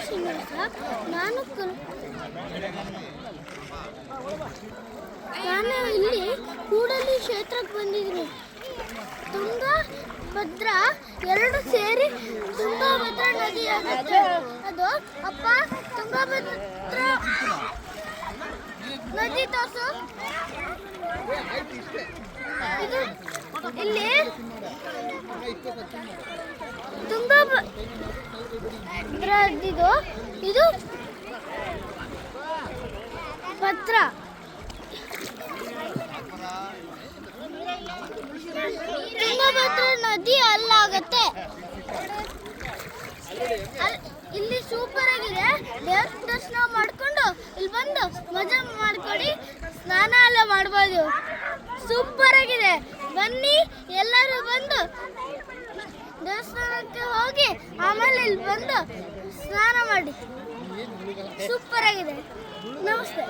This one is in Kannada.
ಶ್ರೀನಿವಾಸ. ನಾನು ಇಲ್ಲಿ ಕೂಡಲಿ ಕ್ಷೇತ್ರಕ್ಕೆ ಬಂದಿದ್ದೀನಿ. ತುಂಗಭದ್ರಾ ಎರಡು ಸೇರಿ ತುಂಗಭದ್ರಾ ನದಿಯಾಗುತ್ತೆ. ಅದು ಅಪ್ಪ ತುಂಗಭದ್ರಾ ನದಿ ತೋರ್ಸು. ಇದು ಇಲ್ಲಿ ತುಂಗಭದ್ರಾ ಇದು ಭದ್ರಾ. ತುಂಗಭದ್ರಾ ನದಿ ಅಲ್ಲಾಗತ್ತೆ. ಇಲ್ಲಿ ಸೂಪರ್ ಆಗಿದೆ. ದೇವ್ರ ದರ್ಶನ ಮಾಡ್ಕೊಂಡು ಇಲ್ಲಿ ಬಂದು ಮಜಾ ಮಾಡ್ಕೊಳ್ಳಿ. ಸ್ನಾನ ಎಲ್ಲ ಮಾಡ್ಬೋದು. ಸೂಪರ್ ಆಗಿದೆ. ಬನ್ನಿ ಎಲ್ಲರೂ ಬಂದು ದೇವಸ್ಥಾನಕ್ಕೆ ಹೋಗಿ ಆಮೇಲೆ ಇಲ್ಲಿ ಬಂದು ಸ್ನಾನ ಮಾಡಿ. ಸೂಪರ್ ಆಗಿದೆ. ನಮಸ್ತೆ.